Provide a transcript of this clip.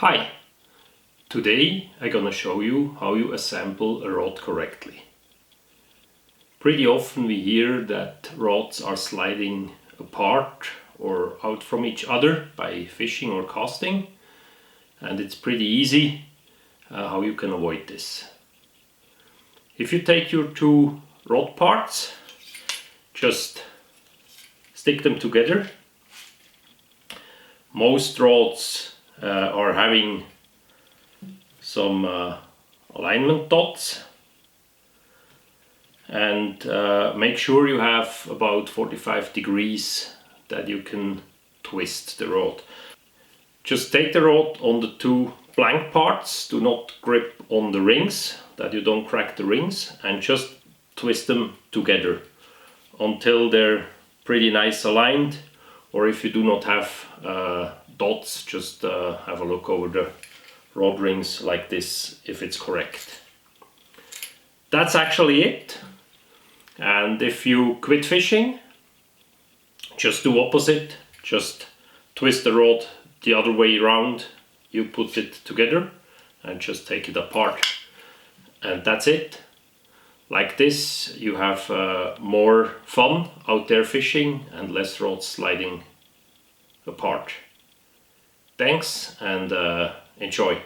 Hi! Today I'm gonna show you how you assemble a rod correctly. Pretty often we hear that rods are sliding apart or out from each other by fishing or casting, and it's pretty easy how you can avoid this. If you take your two rod parts, just stick them together. Most rods are having some alignment dots, and make sure you have about 45 degrees that you can twist the rod. Just take the rod on the two blank parts, do not grip on the rings, that you don't crack the rings, and just twist them together until they're pretty nice aligned. Or if you do not have dots, just have a look over the rod rings like this if it's correct. That's actually it. And if you quit fishing, just do opposite. Just twist the rod the other way around. You put it together and just take it apart. And that's it. Like this you have more fun out there fishing and less rods sliding apart. Thanks and enjoy.